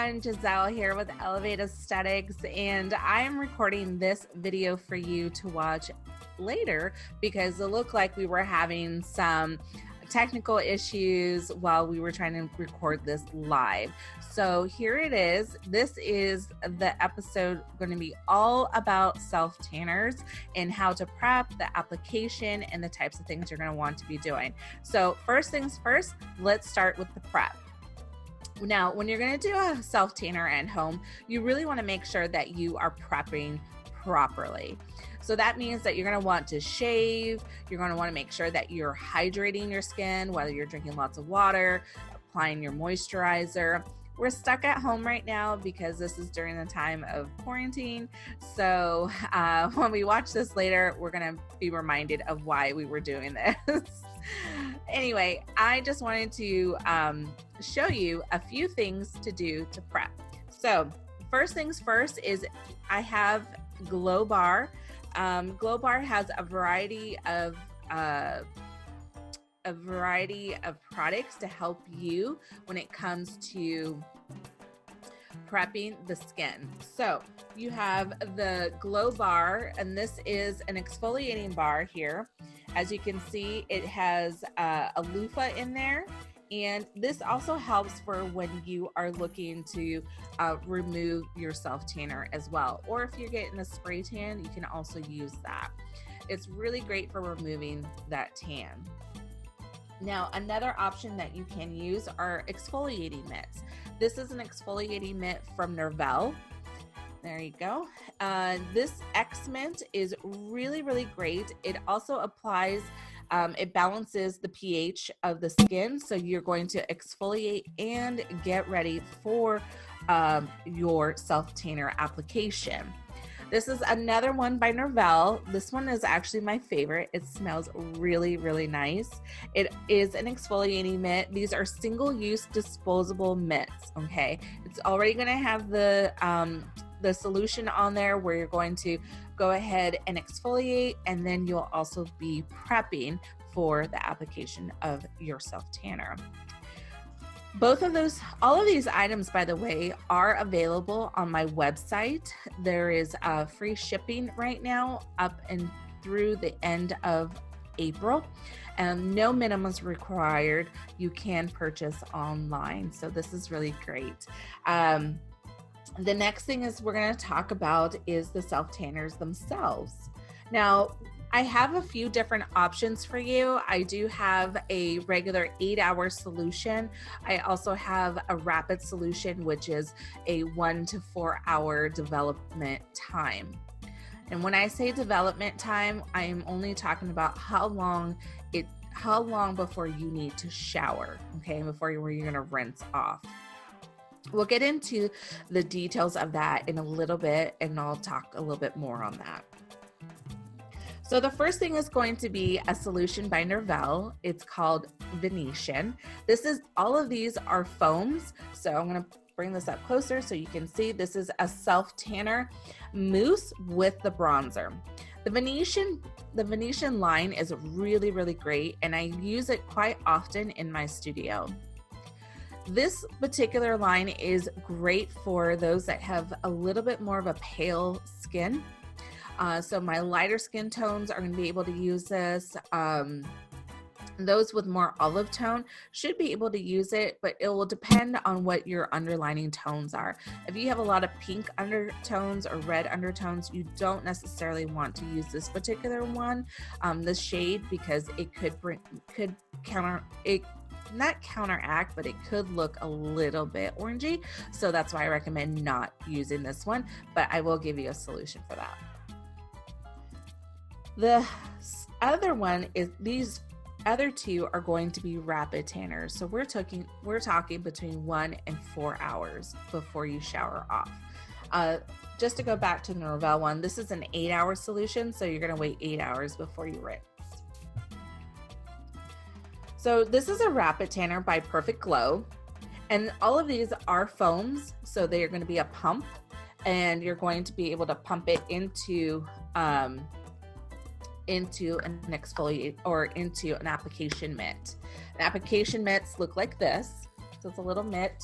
everyone, Gisel here with Elevate Aesthetics, and I am recording this video for you to watch later because it looked like we were having some technical issues while we were trying to record this live. So here it is. This is the episode going to be all about self-tanners and how to prep, the application, and the types of things you're going to want to be doing. So first things first, let's start with the prep. Now, when you're going to do a self-tanner at home, you really want to make sure that you are prepping properly. So that means that you're going to want to shave. You're going to want to make sure that you're hydrating your skin, whether you're drinking lots of water, applying your moisturizer. We're stuck at home right now because this is during the time of quarantine. So when we watch this later, we're going to be reminded of why we were doing this. Anyway, I just wanted to show you a few things to do to prep. So first things first is I have Glow Bar. Glow Bar has a variety of products to help you when it comes to prepping the skin. So you have the Glow Bar, and this is an exfoliating bar here. As you can see, it has a loofah in there, and this also helps for when you are looking to remove your self-tanner as well. Or if you're getting a spray tan, you can also use that. It's really great for removing that tan. Now, another option that you can use are exfoliating mitts. This is an exfoliating mitt from Nervell. There you go. This X mint is really, really great. It also applies, it balances the pH of the skin. So you're going to exfoliate and get ready for your self-tanner application. This is another one by Nervell. This one is actually my favorite. It smells really, really nice. It is an exfoliating mitt. These are single-use disposable mitts, okay? It's already gonna have the solution on there where you're going to go ahead and exfoliate, and then you'll also be prepping for the application of your self-tanner. All of these items, by the way, are available on my website. There is free shipping right now up and through the end of April, and no minimums required. You can purchase online. So this is really great. The next thing is we're going to talk about is the self-tanners themselves. Now, I have a few different options for you. I do have a regular 8-hour solution. I also have a rapid solution, which is a 1 to 4 hour development time. And when I say development time, I'm only talking about how long before you need to shower, okay, before you're going to rinse off. We'll get into the details of that in a little bit, and I'll talk a little bit more on that. So the first thing is going to be a solution by Nervell. It's called Venetian. All of these are foams. So I'm going to bring this up closer so you can see. This is a self-tanner mousse with the bronzer. The Venetian line is really, really great, and I use it quite often in my studio. This particular line is great for those that have a little bit more of a pale skin. So my lighter skin tones are going to be able to use this. Those with more olive tone should be able to use it, but it will depend on what your underlining tones are. If you have a lot of pink undertones or red undertones, you don't necessarily want to use this particular one, this shade, because it not counteract, but it could look a little bit orangey. So that's why I recommend not using this one, but I will give you a solution for that. The other one is these other two are going to be rapid tanners. So we're talking between 1 and 4 hours before you shower off. Just to go back to the Nervell one, this is an 8-hour solution. So you're going to wait 8 hours before you rinse. So this is a rapid tanner by Perfect Glow, and all of these are foams. So they are going to be a pump, and you're going to be able to pump it into an exfoliate or into an application mitt. And application mitts look like this. So it's a little mitt,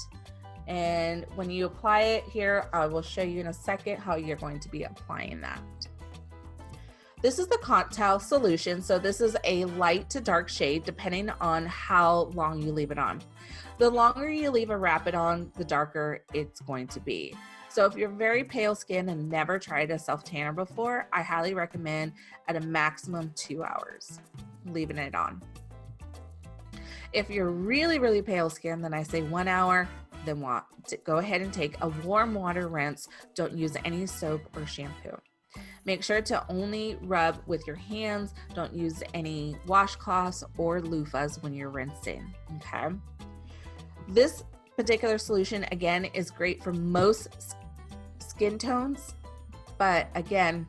And when you apply it here, I will show you in a second how you're going to be applying that. This is the Cocktail solution. So this is a light to dark shade depending on how long you leave it on. The longer you leave a rapid on, the darker it's going to be. So if you're very pale skin and never tried a self-tanner before, I highly recommend at a maximum 2 hours leaving it on. If you're really, really pale skin, then I say 1 hour, then go ahead and take a warm water rinse. Don't use any soap or shampoo. Make sure to only rub with your hands. Don't use any washcloths or loofahs when you're rinsing, okay? This particular solution, again, is great for most skin tones, but again,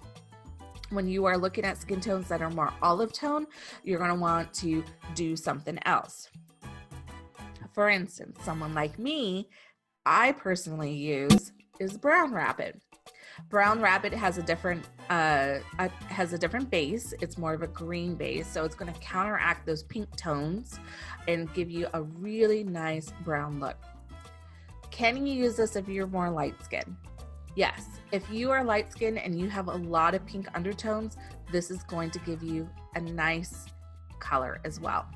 when you are looking at skin tones that are more olive tone, you're gonna want to do something else. For instance, someone like me, I personally use is Brown Rapid. Brown Rapid has a different base. It's more of a green base, so it's going to counteract those pink tones and give you a really nice brown look. Can you use this if you're more light skin? Yes. If you are light skin and you have a lot of pink undertones, this is going to give you a nice color as well.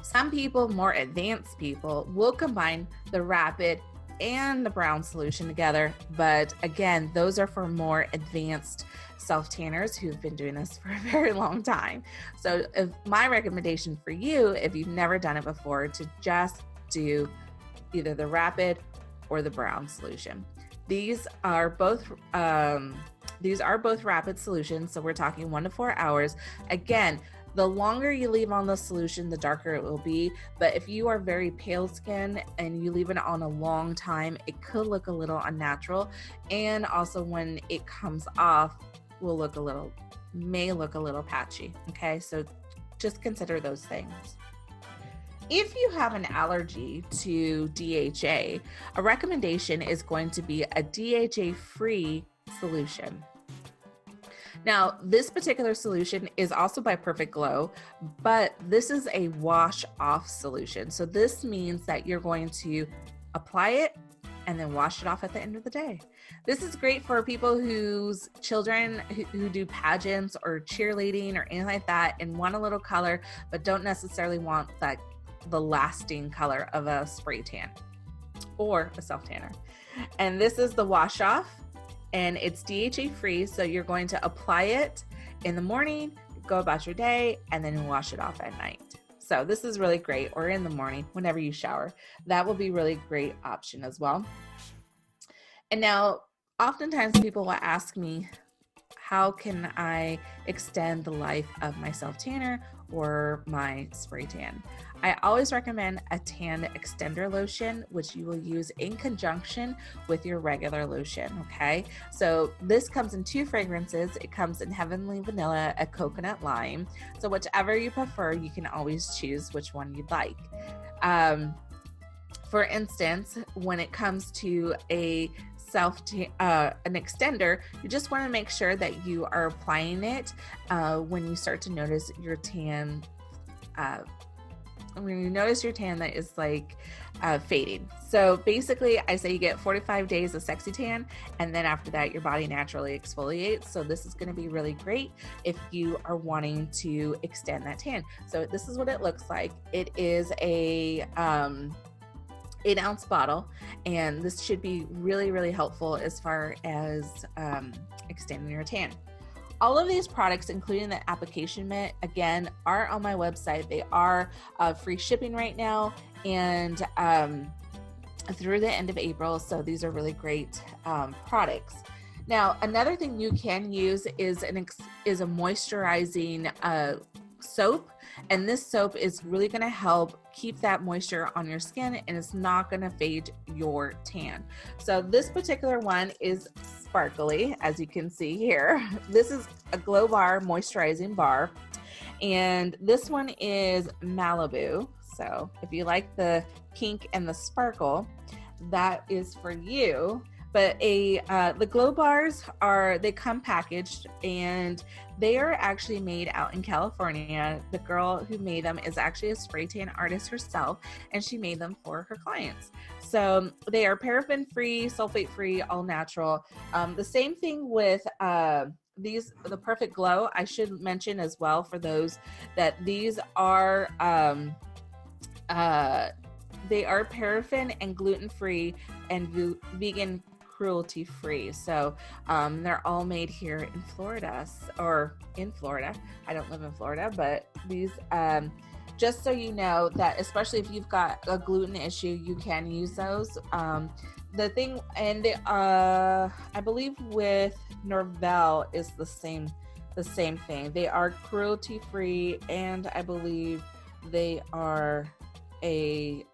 Some people, more advanced people, will combine the Rapid and the brown solution together, but again, those are for more advanced self-tanners who've been doing this for a very long time. So my recommendation for you, if you've never done it before, to just do either the Rapid or the brown solution. These are both rapid solutions, so we're talking 1 to 4 hours. Again, the longer you leave on the solution, the darker it will be. But if you are very pale skin and you leave it on a long time, it could look a little unnatural. And also when it comes off, may look a little patchy. Okay, so just consider those things. If you have an allergy to DHA, a recommendation is going to be a DHA-free solution. Now, this particular solution is also by Perfect Glow, but this is a wash-off solution. So this means that you're going to apply it and then wash it off at the end of the day. This is great for people whose children who do pageants or cheerleading or anything like that and want a little color, but don't necessarily want the lasting color of a spray tan or a self-tanner. And this is the wash-off. And it's DHA free, so you're going to apply it in the morning, go about your day, and then wash it off at night. So this is really great, or in the morning, whenever you shower. That will be really great option as well. And now, oftentimes people will ask me, how can I extend the life of my self-tanner or my spray tan? I always recommend a tan extender lotion, which you will use in conjunction with your regular lotion, okay? So this comes in 2 fragrances. It comes in Heavenly Vanilla, a Coconut Lime. So whichever you prefer, you can always choose which one you'd like. For instance, when it comes to an extender, you just want to make sure that you are applying it when you start to notice your tan when you notice your tan that is fading. So basically I say you get 45 days of sexy tan, and then after that your body naturally exfoliates. So this is going to be really great if you are wanting to extend that tan. So this is what it looks like. It is a 8-ounce bottle, and this should be really, really helpful as far as extending your tan. All of these products, including the application mitt, again, are on my website. They are free shipping right now and through the end of April. So these are really great products. Now, another thing you can use is a moisturizing soap. And this soap is really going to help keep that moisture on your skin, and it's not going to fade your tan. So this particular one is sparkly, as you can see here. This is a Glow Bar moisturizing bar, and this one is Malibu. So if you like the pink and the sparkle, that is for you. But the glow bars they come packaged, and they are actually made out in California. The girl who made them is actually a spray tan artist herself, and she made them for her clients. So they are paraben free, sulfate free, all natural. The same thing with the Perfect Glow. I should mention as well for those that these are they are paraffin and gluten free and vegan cruelty free. So they're all made here in Florida, or in Florida. I don't live in Florida, but these just so you know that especially if you've got a gluten issue, you can use those. The thing, and I believe with Norvell is the same thing. They are cruelty free, and I believe they are they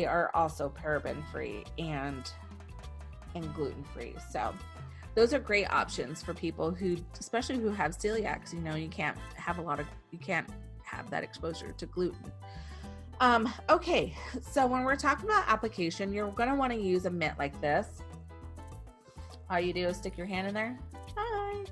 are also paraben free and gluten free. So those are great options for people who, especially who have celiacs. You know, you can't have that exposure to gluten. Okay, so when we're talking about application, you're going to want to use a mitt like this. All you do is stick your hand in there. Hi.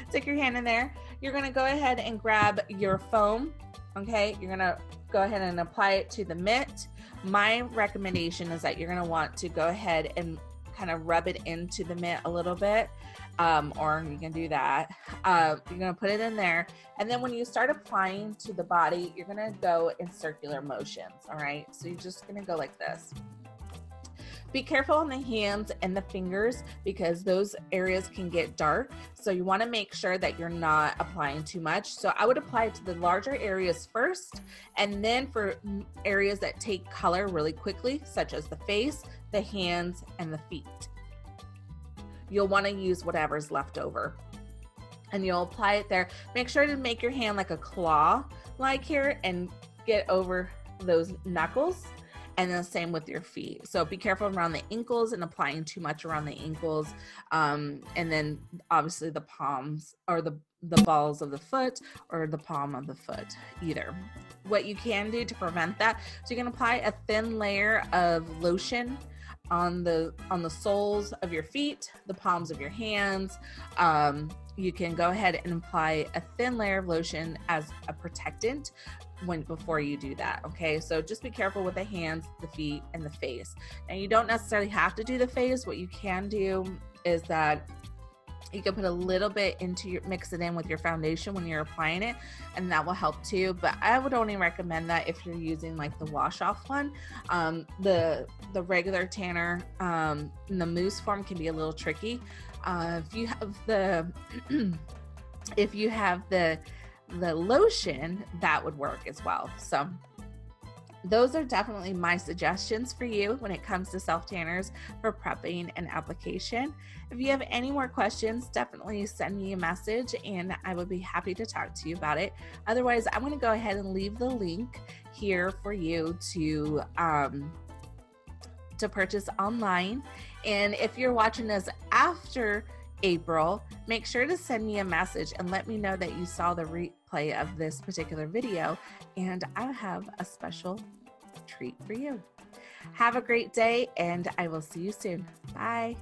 Stick your hand in there. You're going to go ahead and grab your foam. Okay, you're going to go ahead and apply it to the mitt. My recommendation is that you're going to want to go ahead and kind of rub it into the mitt a little bit, or you can do that. You're going to put it in there, and then when you start applying to the body, you're going to go in circular motions. All right, so you're just going to go like this. Be careful on the hands and the fingers because those areas can get dark. So you want to make sure that you're not applying too much. So I would apply it to the larger areas first, and then for areas that take color really quickly, such as the face, the hands, and the feet, you'll want to use whatever's left over. And you'll apply it there. Make sure to make your hand like a claw like here and get over those knuckles. And then same with your feet. So be careful around the ankles and applying too much around the ankles. And then obviously the palms or the balls of the foot or the palm of the foot either. What you can do to prevent that, so you can apply a thin layer of lotion on the soles of your feet, the palms of your hands. You can go ahead and apply a thin layer of lotion as a protectant before you do that. Okay, so just be careful with the hands, the feet, and the face. Now you don't necessarily have to do the face. What you can do is that you can put a little bit mix it in with your foundation when you're applying it, and that will help too. But I would only recommend that if you're using like the wash off one. The regular tanner in the mousse form can be a little tricky. If you have the lotion, that would work as well. So those are definitely my suggestions for you when it comes to self tanners for prepping and application. If you have any more questions, definitely send me a message and I would be happy to talk to you about it. Otherwise, I'm going to go ahead and leave the link here for you to purchase online. And if you're watching this after April, make sure to send me a message and let me know that you saw the replay of this particular video, and I'll have a special treat for you. Have a great day, and I will see you soon. Bye.